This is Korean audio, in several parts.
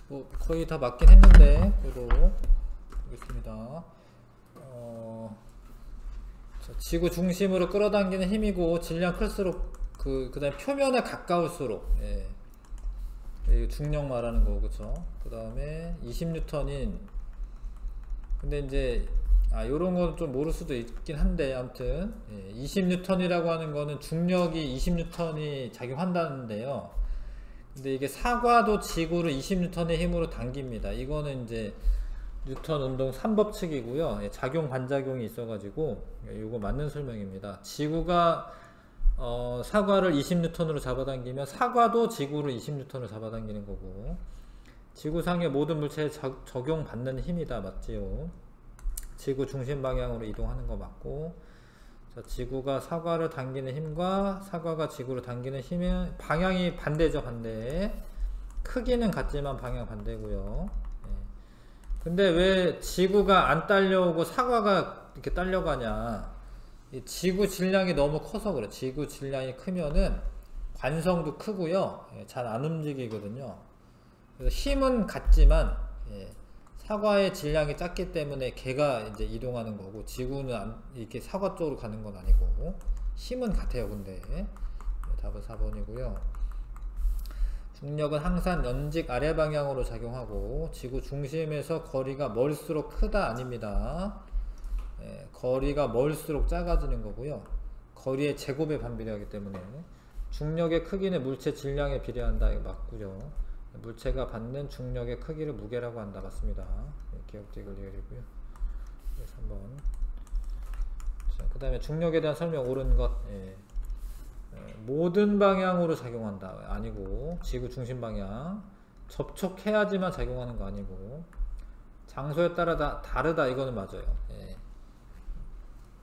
뭐 거의 다 맞긴 했는데 그래도 보겠습니다. 자, 지구 중심으로 끌어당기는 힘이고 질량 클수록 그다음에 표면에 가까울수록 중력 말하는 거고 그쵸. 그 다음에 20N인 근데 이제 요런 건 좀 모를 수도 있긴 한데 아무튼 20N이라고 하는 거는 중력이 20N이 작용한다는데요. 근데 이게 사과도 지구를 20N의 힘으로 당깁니다. 이거는 이제 뉴턴 운동 3법칙이고요. 작용 반작용이 있어가지고 이거 맞는 설명입니다. 지구가 사과를 20N으로 잡아당기면 사과도 지구를 20N으로 잡아당기는 거고 지구상의 모든 물체에 적용받는 힘이다. 맞지요? 지구 중심 방향으로 이동하는 거 맞고 자, 지구가 사과를 당기는 힘과 사과가 지구를 당기는 힘의 방향이 반대죠. 반대. 크기는 같지만 방향 반대고요. 근데 왜 지구가 안 딸려오고 사과가 이렇게 딸려가냐? 이 지구 질량이 너무 커서 그래. 지구 질량이 크면은 관성도 크고요. 잘 안 움직이거든요. 그래서 힘은 같지만 사과의 질량이 작기 때문에 걔가 이제 이동하는 거고 지구는 이렇게 사과 쪽으로 가는 건 아니고 힘은 같아요. 근데 답은 4번이고요. 중력은 항상 연직 아래 방향으로 작용하고 지구 중심에서 거리가 멀수록 크다 아닙니다. 거리가 멀수록 작아지는 거고요. 거리의 제곱에 반비례하기 때문에 중력의 크기는 물체 질량에 비례한다. 이거 맞고요. 물체가 받는 중력의 크기를 무게라고 한다. 맞습니다. 기억되길 리얼이고요. 3번. 그 다음에 중력에 대한 설명 옳은 것. 모든 방향으로 작용한다. 아니고 지구 중심 방향. 접촉해야지만 작용하는 거 아니고 장소에 따라 다르다. 이거는 맞아요.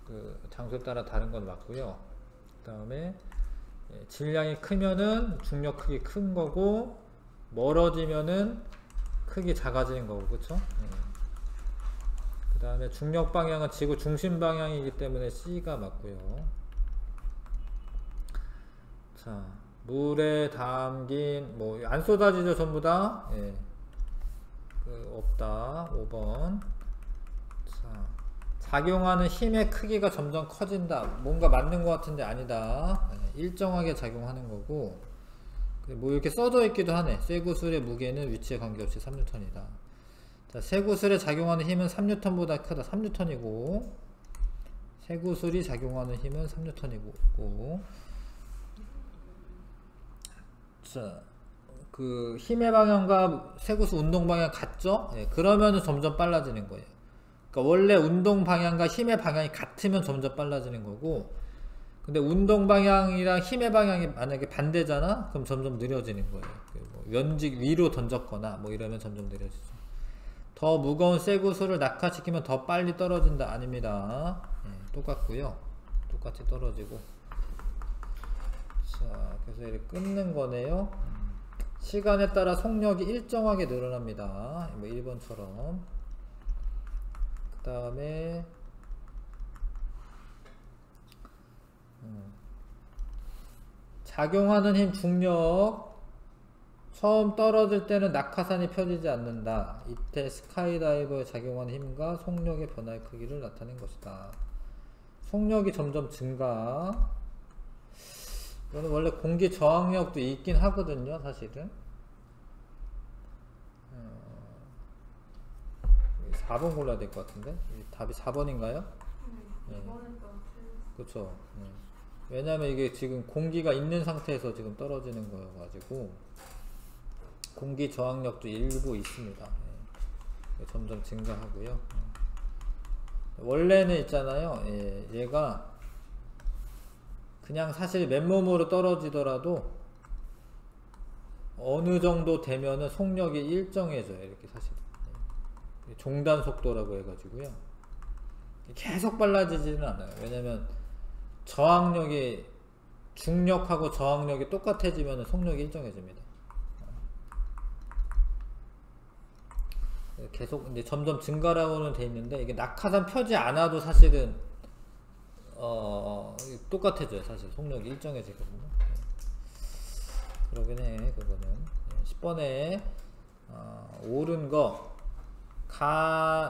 그 장소에 따라 다른 건 맞고요. 그 다음에 질량이 크면은 중력 크기 큰 거고 멀어지면은 크기 작아지는 거고 그쵸? 그 다음에 중력 방향은 지구 중심 방향이기 때문에 C가 맞고요. 자, 물에 담긴 뭐 안 쏟아지죠 전부 다? 없다. 5번. 자, 작용하는 힘의 크기가 점점 커진다. 뭔가 맞는 것 같은데 아니다. 일정하게 작용하는 거고 뭐 이렇게 써져 있기도 하네. 쇠구슬의 무게는 위치에 관계없이 3N이다. 자, 쇠구슬에 작용하는 힘은 3N보다 크다. 3N이고 쇠구슬이 작용하는 힘은 3N이고 자, 그 힘의 방향과 쇠구슬 운동 방향 같죠? 그러면은 점점 빨라지는 거예요. 그러니까 원래 운동 방향과 힘의 방향이 같으면 점점 빨라지는 거고 근데 운동 방향이랑 힘의 방향이 만약에 반대잖아? 그럼 점점 느려지는 거예요. 뭐 연직 위로 던졌거나 뭐 이러면 점점 느려지죠. 더 무거운 쇠구슬을 낙하시키면 더 빨리 떨어진다. 아닙니다. 똑같고요. 똑같이 떨어지고. 자, 그래서 이렇게 끊는 거네요. 시간에 따라 속력이 일정하게 늘어납니다. 뭐 1번처럼. 그 다음에 작용하는 힘 중력 처음 떨어질 때는 낙하산이 펴지지 않는다. 이때 스카이다이버에 작용하는 힘과 속력의 변화의 크기를 나타낸 것이다. 속력이 점점 증가. 이거는 원래 공기 저항력도 있긴 하거든요. 사실은 4번 골라야 될 것 같은데 답이 4번인가요? 그렇죠. 왜냐면 이게 지금 공기가 있는 상태에서 지금 떨어지는 거여 가지고 공기 저항력도 일부 있습니다. 점점 증가하고요. 원래는 있잖아요. 얘가 그냥 사실 맨몸으로 떨어지더라도 어느 정도 되면은 속력이 일정해져요. 이렇게 사실 종단 속도라고 해가지고요. 계속 빨라지지는 않아요. 왜냐면 저항력이 중력하고 저항력이 똑같아지면 속력이 일정해집니다. 계속 이제 점점 증가라고는 돼 있는데 이게 낙하산 펴지 않아도 사실은 똑같아져요. 사실 속력이 일정해지거든요. 그러긴 해. 그거는 10번에 옳은 거.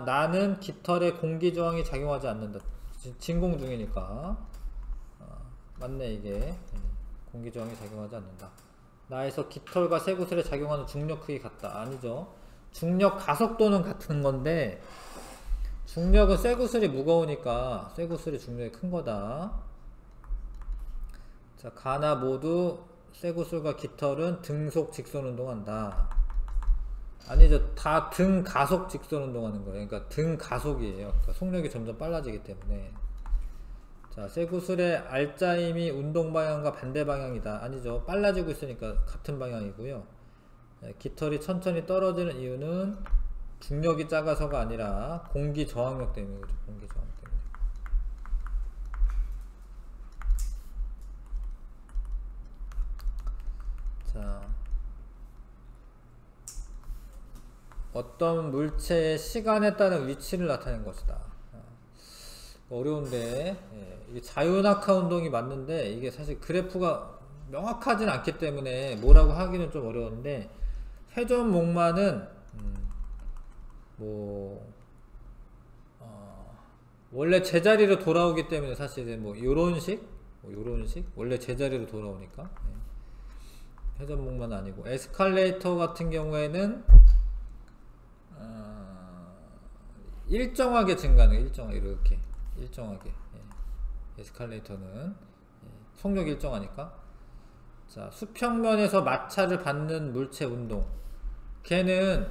나는 깃털에 공기 저항이 작용하지 않는다. 진공 중이니까. 맞네 이게. 공기 저항이 작용하지 않는다. 나에서 깃털과 쇠구슬에 작용하는 중력 크기 같다. 아니죠. 중력 가속도는 같은 건데 중력은 쇠구슬이 무거우니까 쇠구슬이 중력이 큰 거다. 자, 가나 모두 쇠구슬과 깃털은 등속 직선 운동한다. 아니죠. 다 등 가속 직선 운동하는 거예요. 그러니까 등 가속이에요. 그러니까 속력이 점점 빨라지기 때문에. 자, 쇠구슬의 알짜임이 운동 방향과 반대 방향이다. 아니죠. 빨라지고 있으니까 같은 방향이고요. 깃털이 천천히 떨어지는 이유는 중력이 작아서가 아니라 공기 저항력 때문에 그렇죠. 공기 저항 때문에. 자, 어떤 물체의 시간에 따른 위치를 나타낸 것이다. 어려운데, 이게 자유낙하 운동이 맞는데 이게 사실 그래프가 명확하진 않기 때문에 뭐라고 하기는 좀 어려운데, 회전목마는 원래 제자리로 돌아오기 때문에 사실 뭐 요런 식 원래 제자리로 돌아오니까 회전목마는 아니고, 에스컬레이터 같은 경우에는 일정하게 증가하는, 이렇게 일정하게. 에스컬레이터는 속력이 일정하니까. 자, 수평면에서 마찰을 받는 물체 운동. 걔는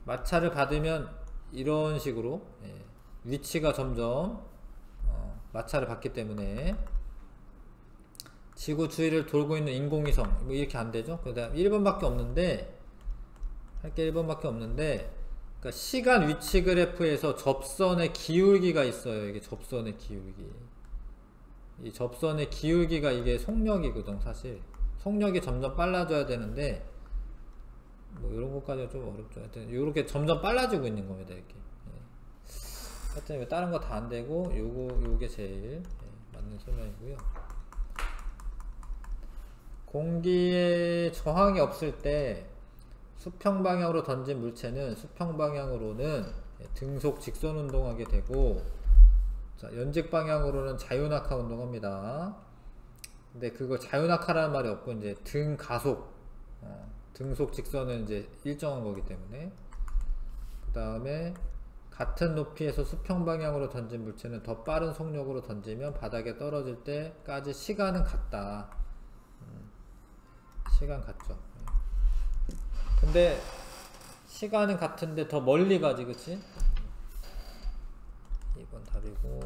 마찰을 받으면 이런 식으로 위치가 점점 마찰을 받기 때문에 지구 주위를 돌고 있는 인공위성 뭐 이렇게 안 되죠. 그다음 1번밖에 없는데, 할 게 1번밖에 없는데, 그러니까 시간 위치 그래프에서 접선의 기울기가 있어요. 이게 접선의 기울기. 이 접선의 기울기가 이게 속력이거든. 사실 속력이 점점 빨라져야 되는데 뭐 이런 것까지는 좀 어렵죠. 하여튼 이렇게 점점 빨라지고 있는 겁니다. 이렇게. 하여튼 다른 거 다 안 되고 요게 제일 맞는 설명이고요. 공기에 저항이 없을 때 수평 방향으로 던진 물체는 수평 방향으로는 등속 직선 운동하게 되고, 자, 연직 방향으로는 자유낙하 운동합니다. 근데 그거 자유낙하라는 말이 없고 이제 등 가속, 등속 직선은 이제 일정한 거기 때문에. 그 다음에 같은 높이에서 수평 방향으로 던진 물체는 더 빠른 속력으로 던지면 바닥에 떨어질 때까지 시간은 같다. 시간 같죠. 근데 시간은 같은데 더 멀리 가지, 그치? 2번 답이고,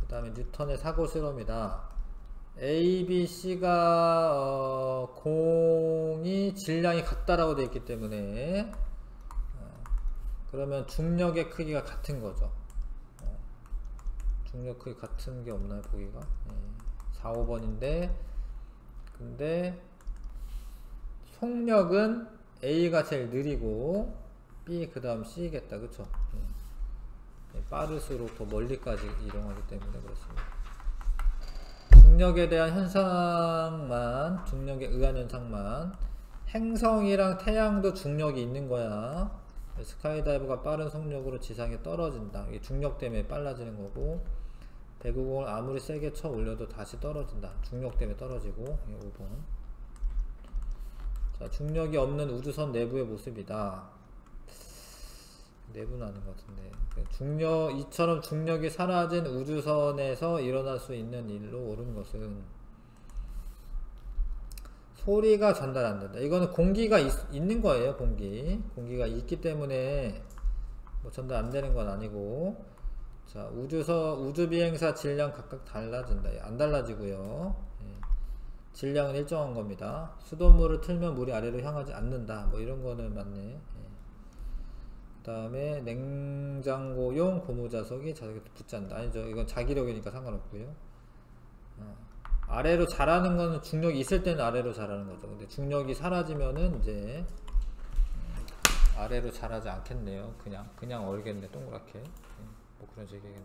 그 다음에 뉴턴의 사고 실험이다. A, B, C가 공이 질량이 같다라고 되어 있기 때문에 그러면 중력의 크기가 같은 거죠. 중력 크기 같은 게 없나요, 보기가? 4, 5번인데, 근데 속력은 A가 제일 느리고 B 그 다음 C겠다. 그쵸? 빠를수록 더 멀리까지 이동하기 때문에 그렇습니다. 중력에 대한 현상만, 중력에 의한 현상만. 행성이랑 태양도 중력이 있는 거야. 스카이다이버가 빠른 속력으로 지상에 떨어진다. 이게 중력 때문에 빨라지는 거고, 배구공을 아무리 세게 쳐 올려도 다시 떨어진다. 중력 때문에 떨어지고. 5번. 자, 중력이 없는 우주선 내부의 모습이다. 내부는 아닌 것 같은데, 이처럼 중력이 사라진 우주선에서 일어날 수 있는 일로 옳은 것은 소리가 전달 안 된다. 이거는 공기가 있는 거예요. 공기가 있기 때문에 뭐 전달 안 되는 건 아니고. 자, 우주 비행사 질량 각각 달라진다. 안 달라지고요. 질량은 일정한 겁니다. 수돗물을 틀면 물이 아래로 향하지 않는다. 뭐 이런 거는 맞네. 그 다음에 냉장고용 고무자석이 자석에 붙지 않는다. 아니죠. 이건 자기력이니까 상관없고요. 아래로 자라는 거는 중력이 있을 때는 아래로 자라는 거죠. 근데 중력이 사라지면은 이제 아래로 자라지 않겠네요. 그냥 얼겠네. 동그랗게. 뭐 그런 식이겠네.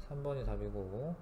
3번이 답이고.